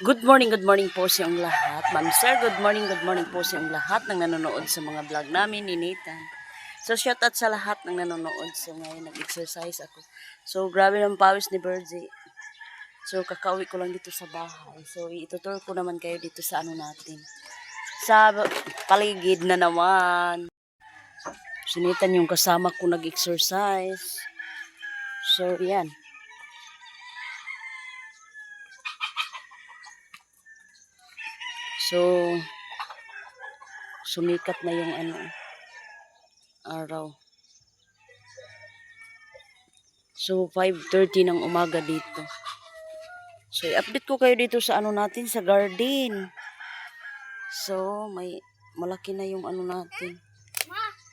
Good morning po sa iyong lahat. Ma'am Sir, good morning po sa iyong lahat ng nanonood sa mga vlog namin ni Nathan. So, shoutout sa lahat ng nanonood. So, ngayon nag-exercise ako. So, grabe ng pawis ni Virgie. So, kakauwi ko lang dito sa bahay. So, itutur ko naman kayo dito sa ano natin. Sa paligid na naman. Si Nathan yung kasama ko nag-exercise. So, yan. So, sumikat na yung araw. So, 5:30 ng umaga dito. So, i-update ko kayo dito sa ano natin, sa garden. So, may malaki na yung ano natin.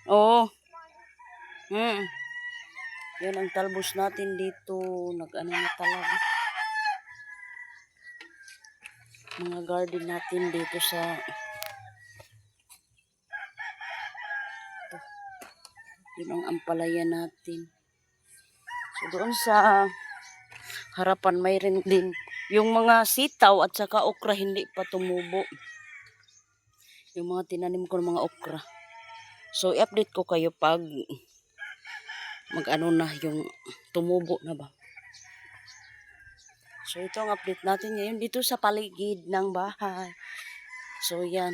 Oo. Yan ang talbos natin dito. Nag-ano na talaga. Mga garden natin dito sa ito. Yun ang ampalaya natin. So, doon sa harapan mayroon din yung mga sitaw at saka okra hindi pa tumubo. Yung mga tinanim ko ng mga okra. So, i-update ko kayo pag mag-ano na yung tumubo na ba. So, ito ang update natin ngayon dito sa paligid ng bahay. So, yan.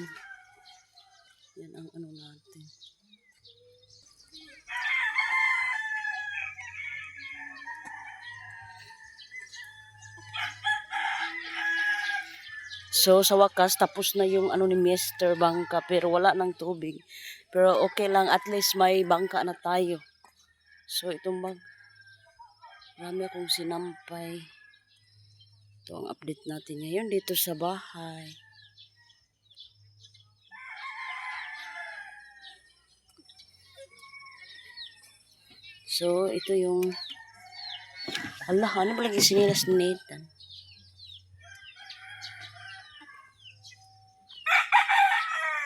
Yan ang ano natin. So, sa wakas, tapos na yung ano ni Mr. Bangka, pero wala ng tubig. Pero okay lang, at least may bangka na tayo. So, itong marami akong sinampay. Ito ang update natin ngayon dito sa bahay. So, ito yung Allah, ano ba lagi sinilas ni Nathan?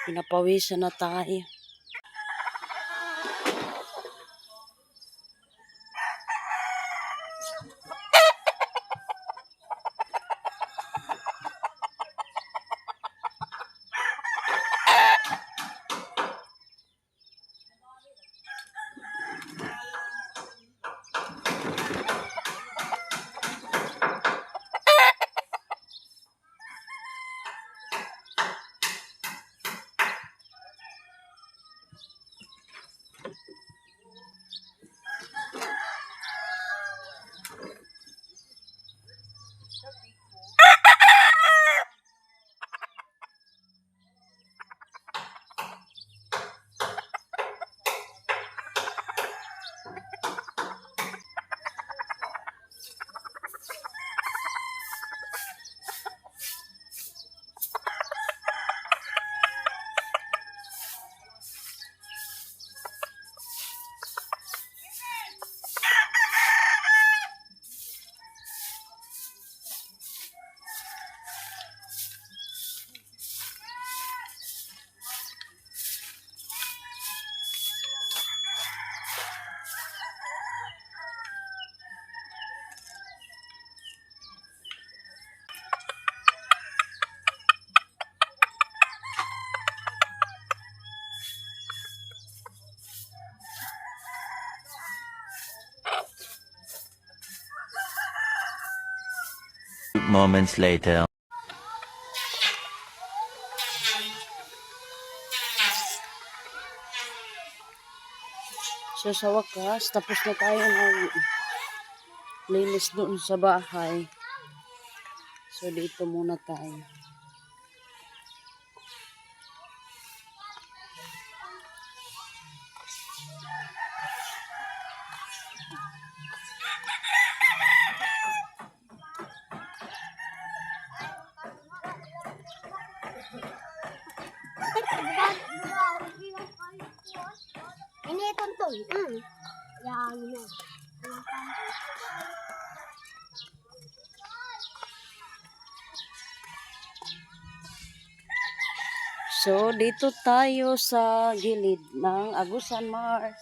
Pinapawisan na tayo. Moments later. So, sa wakas, tapos na tayo ng linis doon sa bahay. So, dito muna tayo. Ini tonton. Yang ini. So, dito tayo sa gilid ng Agusan Mars.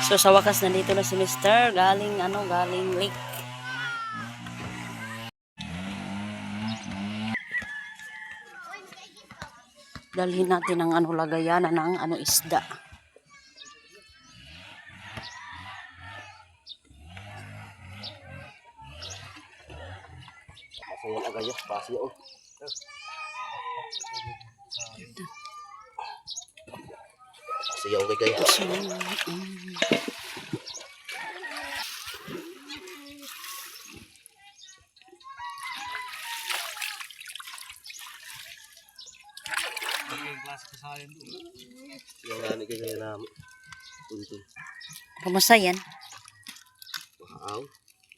So sa wakas nandito na si Mr. Galing lake. Dalhin natin ang lagayanan ng isda. Masaya agad yun, pasi yun. Masaya okay kaya. So, Yung gani kaya namin. Tuntun. kamusta yan? Maaw.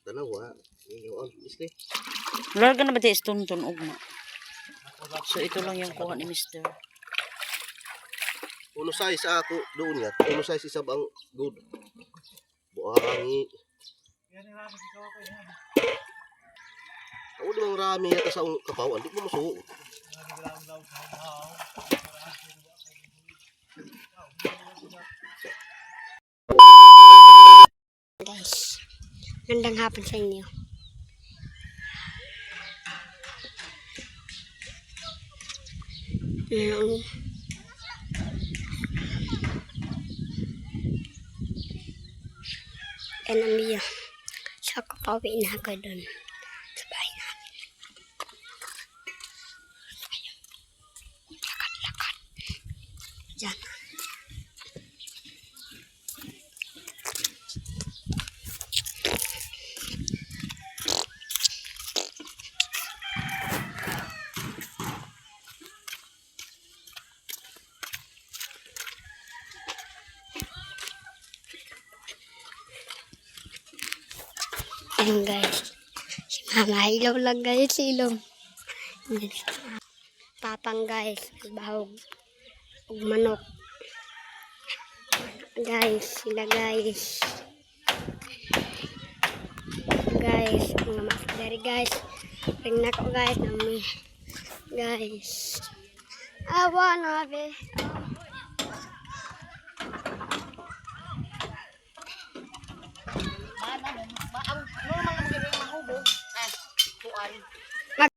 Dalawa. Yung isli. Wala ka na ba tayo tuntun ugma? So ito lang yung kuha ni Mr. Uno size ako doon nga. Uno size isa bang good. Buhangi. Ako namang rami yata sa kapaw. Hindi mo masuot. Guys, gandang hapon sa inyo. Mm. Yan ang biyo. So, kakauwi na ako doon sa bahay namin. Ayun. Lakad-lakad. Diyan. Ayun guys. Si Mama ilaw lang guys, ilong. Yan si Papang guys, bahog. Ug manok. Guys, sila guys. Guys, mga master guys. Ring na ko guys, nami. Guys. Awa na be.